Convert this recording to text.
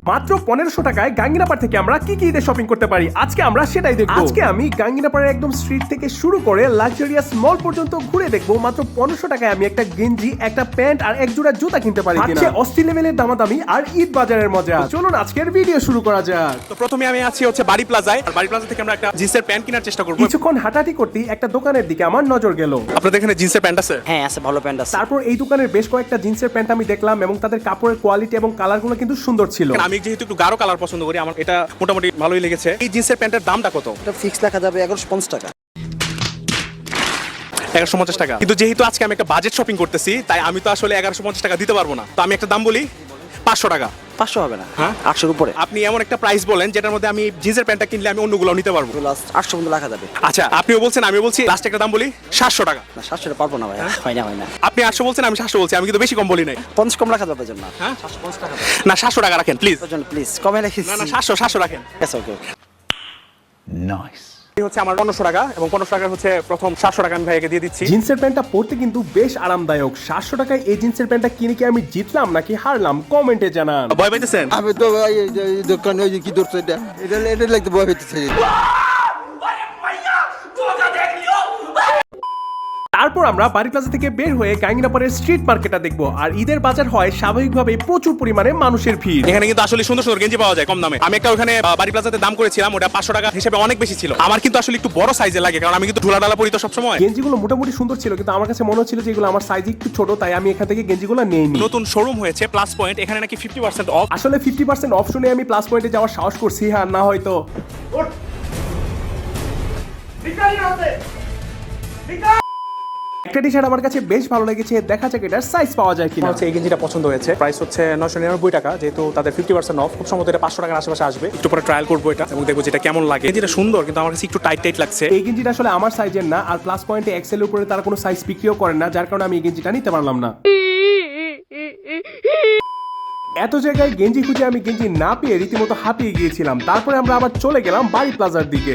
মাত্র 1500 টাকায় গাঙ্গিনাপাড় থেকে আমরা কি কি ঈদের শপিং করতে পারি আজকে আমরা সেটাই দেখব। আজকে আমি গাঙ্গিনাপাড়ের একদম স্ট্রিট থেকে শুরু করে লাক্সারিয়াস মল পর্যন্ত ঘুরে দেখবো মাত্র 1500 টাকায় আমি একটা গেঞ্জি, একটা প্যান্ট আর এক জোড়া জুতা কিনতে পারি কিনা। অস্থির লেভেলের দামাদামি আর ঈদ বাজারের মজা। চলুন আজকের ভিডিও শুরু করা যাক। তো প্রথমে আমি আছি হচ্ছে বাড়ি প্লাজায়, আর বাড়ি প্লাজা থেকে আমরা একটা জিন্সের প্যান্ট কেনার চেষ্টা করব। কিছুক্ষণ হাঁটাহাঁটি করতেই একটা দোকানের দিকে আমার নজর গেল। আপনাদের এখানে জিন্সের প্যান্ট আছে? হ্যাঁ আছে, ভালো প্যান্ট আছে। তারপর এই দোকানের বেশ কয়েকটা জিন্সের প্যান্ট আমি দেখলাম এবং তাদের কাপড়ের কোয়ালিটি এবং কালারগুলো কিন্তু সুন্দর ছিল। আমি যেহেতু একটু গাঢ় কালার পছন্দ করি, আমার এটা মোটামুটি ভালোই লেগেছে। এই জিন্সের প্যান্টের দামটা কত? এটা ফিক্স লেখা যাবে 1150 টাকা। 1150 টাকা। কিন্তু যেহেতু আজকে আমি একটা বাজেট শপিং করতেছি, তাই আমি তো আসলে 1150 টাকা দিতে পারবো না। তো আমি একটা দাম বলি, 500 টাকা। 500 হবে না, হ্যাঁ 800 উপরে। আপনি এমন একটা প্রাইস বলেন যেটার মধ্যে আমি জিন্সের প্যান্টটা কিনলে আমি অন্যগুলো নিতে পারবো। লাস্ট 800 পর্যন্ত লেখা যাবে। আচ্ছা, আপনিও বলছেন, আমি বলছি লাস্ট একটা দাম বলি 700 টাকা। না 700 পারবো না ভাই, হয় না। আপনি 800 বলছেন, আমি 700 বলছি, আমি কিন্তু বেশি কম বলি নাই। 50 কম লেখা যাবে জন্য। হ্যাঁ 750 টাকা না, 700 টাকা রাখেন প্লিজ। প্লিজ কমে লিখিস। না 700 রাখেন। yes ওকে। এই হচ্ছে আমার 1500 টাকা, এবং 1500 টাকা হচ্ছে প্রথম 700 টাকা আমি ভাইকে দিয়ে দিচ্ছি। জিন্সের প্যান্টটা পরতে কিন্তু বেশ আরামদায়ক। 700 টাকায় এই জিন্সের প্যান্টটা কিনে কি আমি জিতলাম নাকি হারলাম কমেন্টে জানান। ভয় পাইতেছেন? আমি তো ভাই এই দোকানে ওই যে কি ধরছে এটা লাগতে ভয় পেতেছে। তারপর আমরা বাড়ি প্লাজা থেকে বের হয়ে গাঙ্গিনাপাড়ের স্ট্রিট মার্কেটটা দেখবো। আর ঈদের বাজার হয় স্বাভাবিকভাবে প্রচুর পরিমাণে মানুষের ভিড়। এখানে কিন্তু আসলে সুন্দর সুন্দর গেঞ্জি পাওয়া যায় কম দামে। আমি একটা ওখানে বাড়ি প্লাজাতে দাম করেছিলাম, ওটা 500 টাকা হিসেবে অনেক বেশি ছিল। আমার কিন্তু আসলে একটু বড় সাইজে লাগে, কারণ আমি কিন্তু ঢোলা ডালা পরি তো সবসময়। গেঞ্জিগুলো মোটামুটি সুন্দর ছিল, কিন্তু আমার কাছে মনে হচ্ছিল যে এগুলো আমার সাইজ একটু ছোট, তাই আমি এখান থেকে গেঞ্জিগুলো নেইনি। নতুন শোরুম হয়েছে প্লাস পয়েন্ট, এখানে নাকি 50% অফ। আসলে 50% অপশনে আমি প্লাস পয়েন্টে যাওয়ার সাহস করছি, হ্যাঁ না হয়তো। একটা টি শার্ট আমার কাছে বেশ ভালো লেগেছে, দেখা যাক এটার সাইজ পাওয়া যায় কিনা। হচ্ছে এই গেঞ্জিটা পছন্দ হয়েছে, প্রাইস হচ্ছে 999 টাকা, যেহেতু তাদের 50% অফ। খুব সম্ভবত এটা 500 টাকার আশেপাশে আসবে। একটু পরে ট্রায়াল করবো এটা এবং দেখবো যেটা কেমন লাগে। গেঞ্জিটা সুন্দর, কিন্তু আমার কাছে একটু টাইট লাগছে। এই গেঞ্জিটা আসলে আমার সাইজের না, আর প্লাস পয়েন্টে এক্সেল উপরে তারা কোনো সাইজ বিক্রিও করেন না, যার কারণে আমি এই গেঞ্জিটা নিতে পারলাম না। এত জায়গায় গেঞ্জি খুঁজে আমি গেঞ্জি না পেয়ে রীতিমতো হাঁপিয়ে গিয়েছিলাম। তারপরে আমরা আবার চলে গেলাম বাড়ি প্লাজার দিকে।